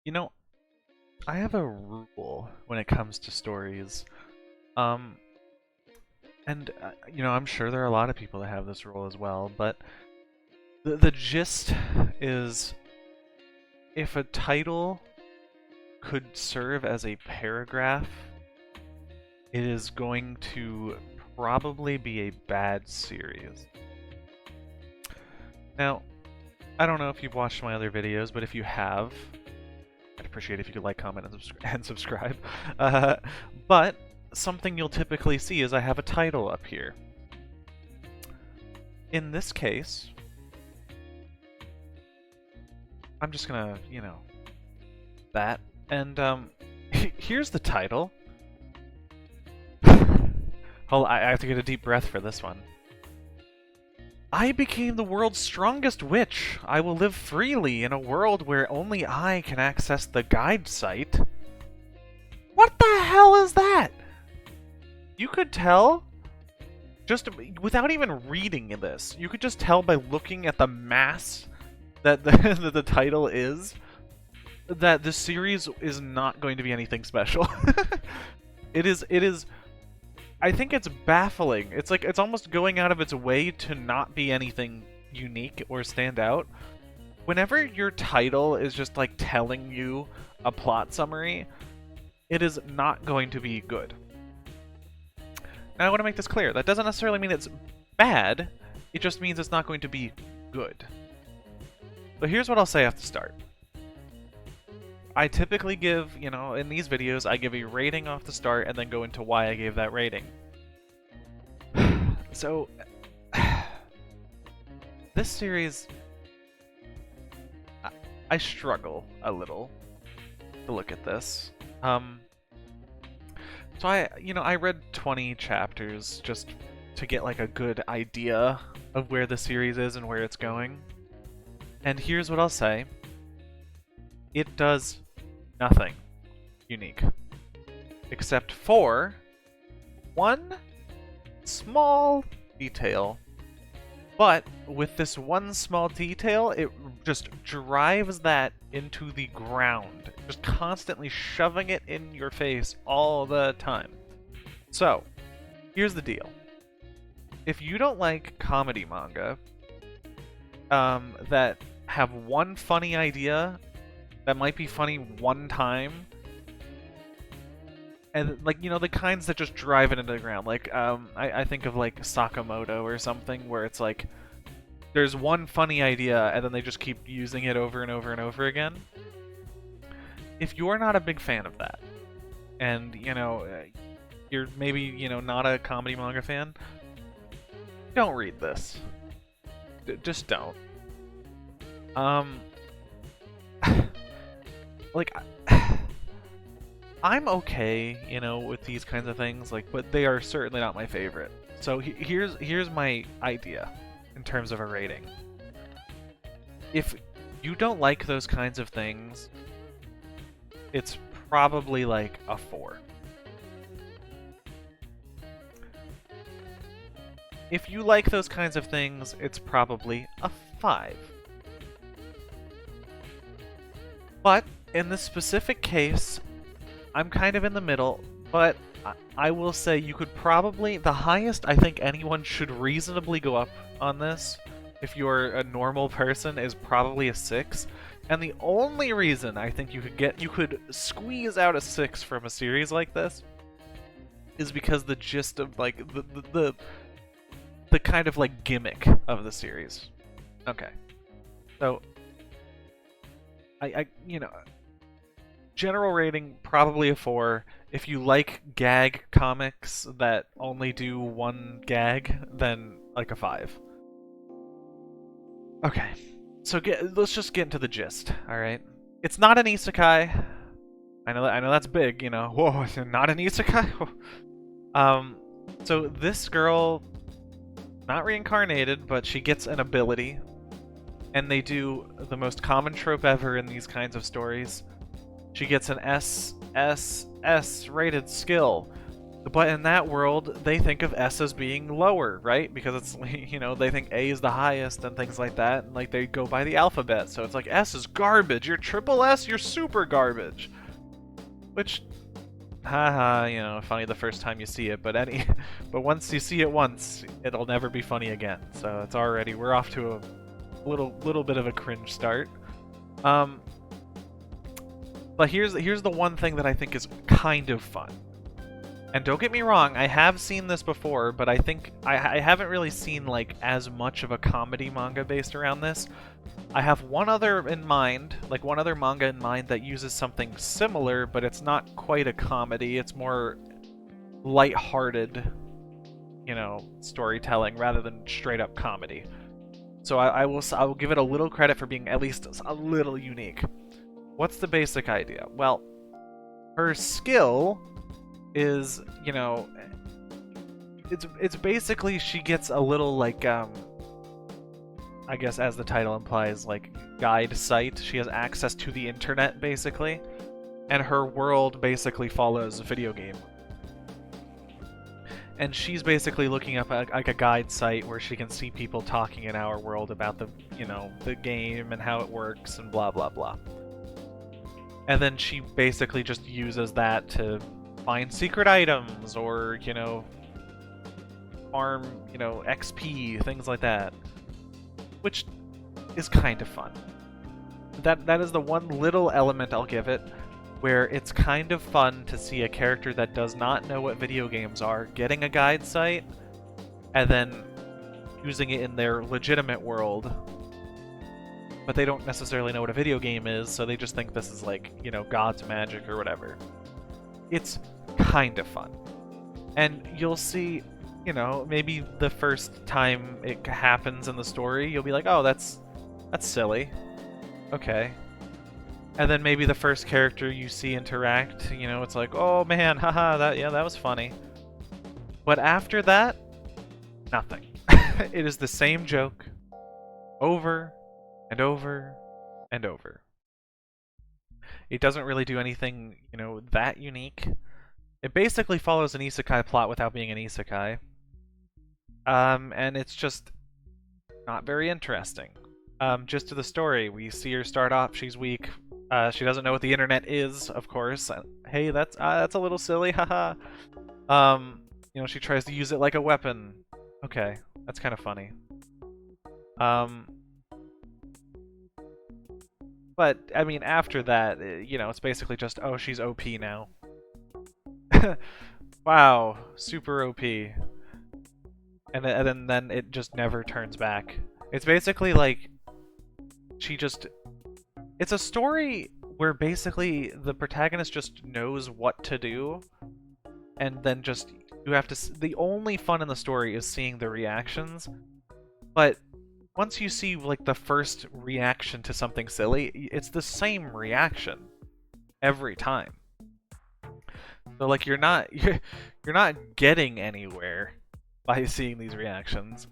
You know, I have a rule when it comes to stories. Um, I'm sure there are a lot of people that have this rule as well, but the gist is if a title could serve as a paragraph, it is going to probably be a bad series. Now, I don't know if you've watched my other videos, but if you have, I'd appreciate it if you could like, comment, and subscribe. But something you'll typically see is I have a title up here. In this case, I'm just gonna, that. And here's the title. Hold on, I have to get a deep breath for this one. I became the world's strongest witch. I will live freely in a world where only I can access the guide site. What the hell is that? You could tell, just without even reading this, you could just tell by looking at the mass that the title is, that this series is not going to be anything special. It is, I think it's baffling. It's like, it's almost going out of its way to not be anything unique or stand out. Whenever your title is just like telling you a plot summary, it is not going to be good. Now I want to make this clear. That doesn't necessarily mean it's bad, it just means it's not going to be good. So here's what I'll say off the start. I typically give, in these videos, I give a rating off the start and then go into why I gave that rating. So, this series, I struggle a little to look at this. So I read 20 chapters just to get like a good idea of where the series is and where it's going. And here's what I'll say. It does nothing unique. Except for one small detail. But with this one small detail, it just drives that into the ground. Just constantly shoving it in your face all the time. So, here's the deal. If you don't like comedy manga that have one funny idea that might be funny one time, and like, the kinds that just drive it into the ground, like I think of like Sakamoto or something, where it's like there's one funny idea and then they just keep using it over and over and over again. If you're not a big fan of that, and you're maybe not a comedy manga fan, don't read this. Just don't. Like, I'm okay, with these kinds of things, like, but they are certainly not my favorite. So here's my idea in terms of a rating. If you don't like those kinds of things, it's probably like a 4. If you like those kinds of things, it's probably a 5. But in this specific case, I'm kind of in the middle, but I will say you could probably, the highest I think anyone should reasonably go up on this, if you're a normal person, is probably a 6. And the only reason I think you could squeeze out a 6 from a series like this is because the gist of like the kind of like gimmick of the series. Okay. So I general rating probably a 4. If you like gag comics that only do one gag, then like a 5. Okay. So let's just get into the gist, all right? It's not an isekai. I know that's big, Whoa, not an isekai. So this girl, not reincarnated, but she gets an ability, and they do the most common trope ever in these kinds of stories. She gets an S rated skill, But in that world, they think of S as being lower, right? Because it's, you know, they think A is the highest and things like that. And like they go by the alphabet. So it's like S is garbage. You're triple S, you're super garbage. Which, haha, you know, funny the first time you see it, but but once you see it once, it'll never be funny again. So it's already, we're off to a little bit of a cringe start. But here's the one thing that I think is kind of fun. And don't get me wrong, I have seen this before, but I think I haven't really seen like as much of a comedy manga based around this. I have one other in mind, like one other manga in mind that uses something similar, but it's not quite a comedy. It's more lighthearted, you know, storytelling rather than straight up comedy. So I will give it a little credit for being at least a little unique. What's the basic idea? Well, her skill is, you know, it's basically she gets a little like I guess as the title implies, like guide site. She has access to the internet basically, and her world basically follows a video game. And she's basically looking up like a guide site where she can see people talking in our world about the, you know, the game and how it works and blah blah blah. And then she basically just uses that to find secret items or, you know, farm, you know, XP, things like that. Which is kind of fun. That is the one little element I'll give it, where it's kind of fun to see a character that does not know what video games are getting a guide site and then using it in their legitimate world. But they don't necessarily know what a video game is, so they just think this is like, you know, God's magic or whatever. It's kind of fun. And you'll see, you know, maybe the first time it happens in the story, you'll be like, oh, that's silly. Okay. And then maybe the first character you see interact, you know, it's like, oh man, haha, that was funny. But after that, nothing. It is the same joke over and over and over. It doesn't really do anything, you know, that unique. It basically follows an isekai plot without being an isekai. And it's just not very interesting. Just to the story, we see her start off, she's weak. She doesn't know what the internet is, of course. Hey, that's a little silly, haha. You know, she tries to use it like a weapon. Okay, that's kind of funny. But, I mean, after that, you know, it's basically just, oh, she's OP now. Wow, super OP. And then it just never turns back. It's basically like, it's a story where basically the protagonist just knows what to do, and then just, you have to, the only fun in the story is seeing the reactions, but once you see like the first reaction to something silly, it's the same reaction every time. So like you're not getting anywhere by seeing these reactions.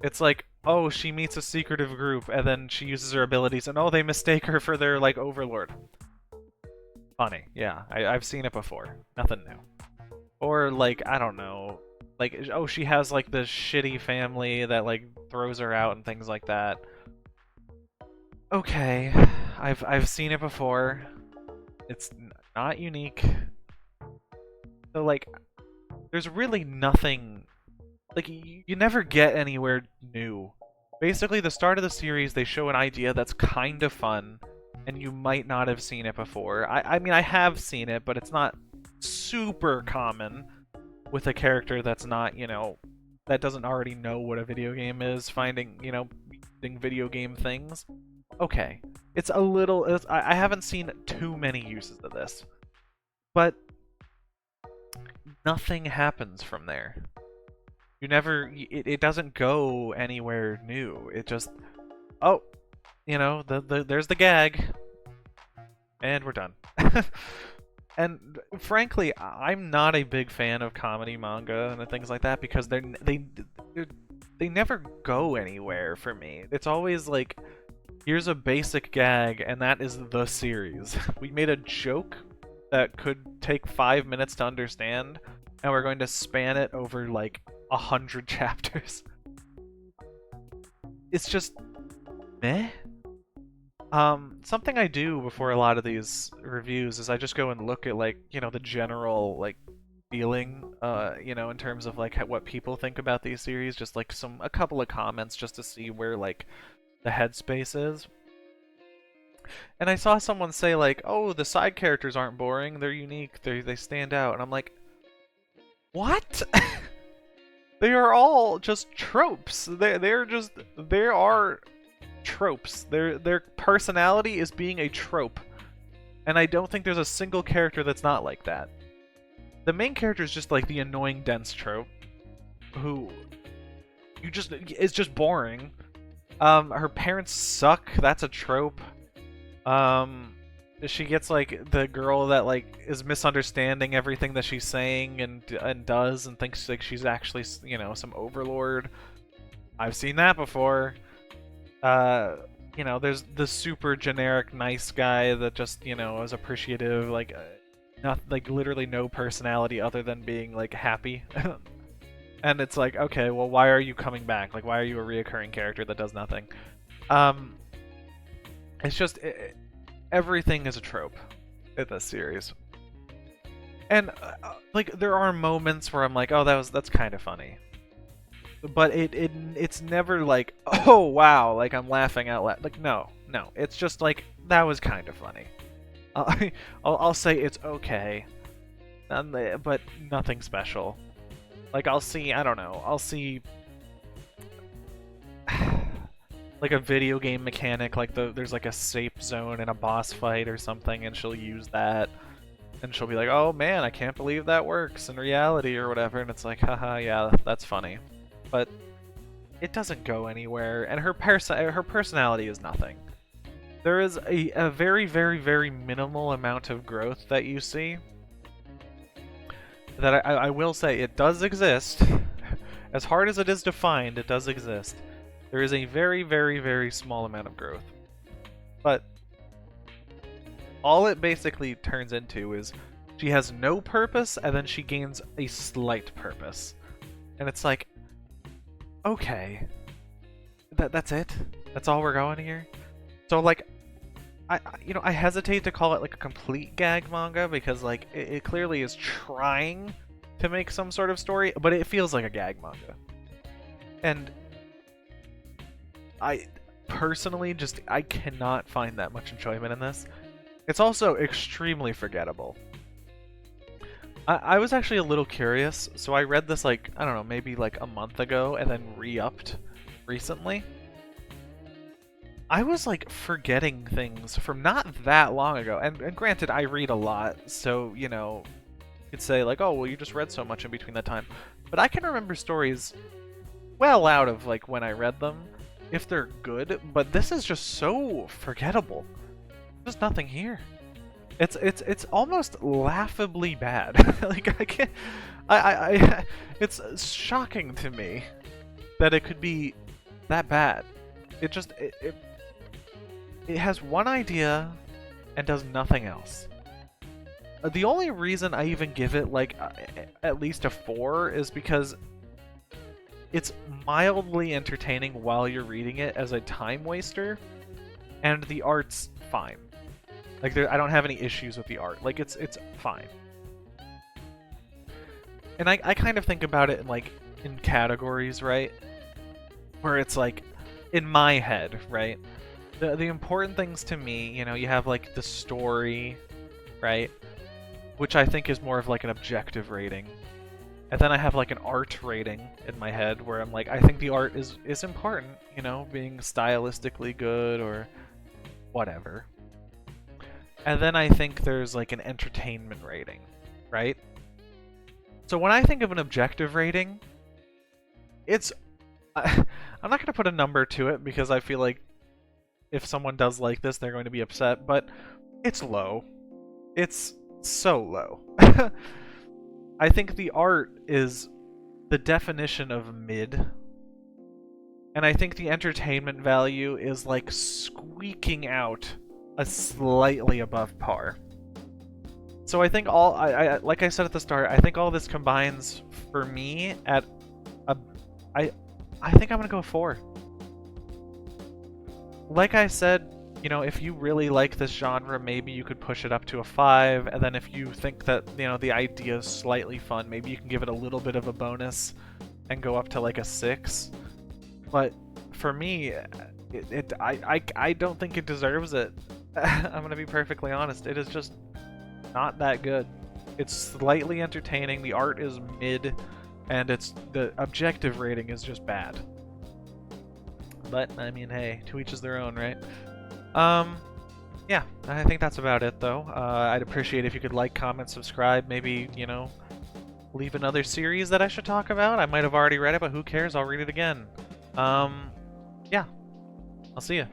It's like, oh, she meets a secretive group and then she uses her abilities and oh, they mistake her for their like Overlord. Funny, yeah, I've seen it before. Nothing new. Or like, I don't know, like, oh, she has like this shitty family that like throws her out and things like that. Okay, I've seen it before. It's not unique. So like, there's really nothing, like, you never get anywhere new. Basically, the start of the series, they show an idea that's kind of fun, and you might not have seen it before. I mean, I have seen it, but it's not super common with a character that's not, you know, that doesn't already know what a video game is, finding, you know, using video game things. Okay. It's a little, I haven't seen too many uses of this. But nothing happens from there. You never, it doesn't go anywhere new. It just, oh, you know, there's the gag, and we're done. And frankly, I'm not a big fan of comedy manga and things like that because they never go anywhere for me. It's always like, here's a basic gag, and that is the series. We made a joke that could take 5 minutes to understand, and we're going to span it over like 100 chapters. It's just meh. Something I do before a lot of these reviews is I just go and look at like, the general like feeling, in terms of like what people think about these series, just like a couple of comments just to see where like the headspace is. And I saw someone say like, "Oh, the side characters aren't boring, they're unique, they stand out." And I'm like, "What?" They are all just tropes. They are tropes. Their personality is being a trope. And I don't think there's a single character that's not like that. The main character is just like the annoying dense trope who is just boring. Her parents suck. That's a trope. She gets like the girl that like is misunderstanding everything that she's saying and does and thinks like she's actually some overlord. I've seen that before. There's the super generic nice guy that just is appreciative, like not like literally no personality other than being like happy. And it's like, okay, well, why are you coming back? Like, why are you a reoccurring character that does nothing? It's just everything is a trope in this series, and like there are moments where I'm like, oh, that's kind of funny, but it's never like, oh wow, like I'm laughing out loud. Like no, it's just like that was kind of funny. I'll say it's okay, but nothing special. Like I'll see like a video game mechanic, like there's like a safe zone in a boss fight or something, and she'll use that, and she'll be like, "Oh man, I can't believe that works in reality," or whatever, and it's like, haha, yeah, that's funny, but it doesn't go anywhere, and her personality is nothing. There is a very, very, very minimal amount of growth that you see. That I will say, it does exist. As hard as it is to find, it does exist. There is a very, very, very small amount of growth. But all it basically turns into is she has no purpose, and then she gains a slight purpose. And it's like, okay, that's it? That's all we're going here? So like, I hesitate to call it like a complete gag manga because like it clearly is trying to make some sort of story, but it feels like a gag manga. And I personally I cannot find that much enjoyment in this. It's also extremely forgettable. I was actually a little curious, so I read this like, I don't know, maybe like a month ago and then re-upped recently. I was like forgetting things from not that long ago, and granted I read a lot, so you could say like, oh well, you just read so much in between that time, but I can remember stories well out of like when I read them, if they're good, but this is just so forgettable. There's nothing here. It's almost laughably bad. Like I can't, it's shocking to me that it could be that bad. It has one idea and does nothing else. The only reason I even give it like at least a 4 is because it's mildly entertaining while you're reading it as a time waster, and the art's fine. Like I don't have any issues with the art. Like it's fine. And I kind of think about it in categories, right? Where it's like in my head, right? The important things to me, you have like the story, right? Which I think is more of like an objective rating. And then I have like an art rating in my head where I'm like, I think the art is important, being stylistically good or whatever. And then I think there's like an entertainment rating, right? So when I think of an objective rating, it's I'm not going to put a number to it because I feel like if someone does like this, they're going to be upset, but it's low. It's so low. I think the art is the definition of mid. And I think the entertainment value is like squeaking out a slightly above par. So I think all like I said at the start, I think all this combines for me at a I think I'm gonna go 4. Like I said, you know, if you really like this genre, maybe you could push it up to a 5, and then if you think that, you know, the idea is slightly fun, maybe you can give it a little bit of a bonus and go up to like a 6. But for me, I don't think it deserves it. I'm gonna be perfectly honest. It is just not that good. It's slightly entertaining, the art is mid, and the objective rating is just bad. But, I mean, hey, to each is their own, right? Yeah, I think that's about it, though. I'd appreciate if you could like, comment, subscribe, maybe, you know, leave another series that I should talk about. I might have already read it, but who cares? I'll read it again. Yeah. I'll see ya.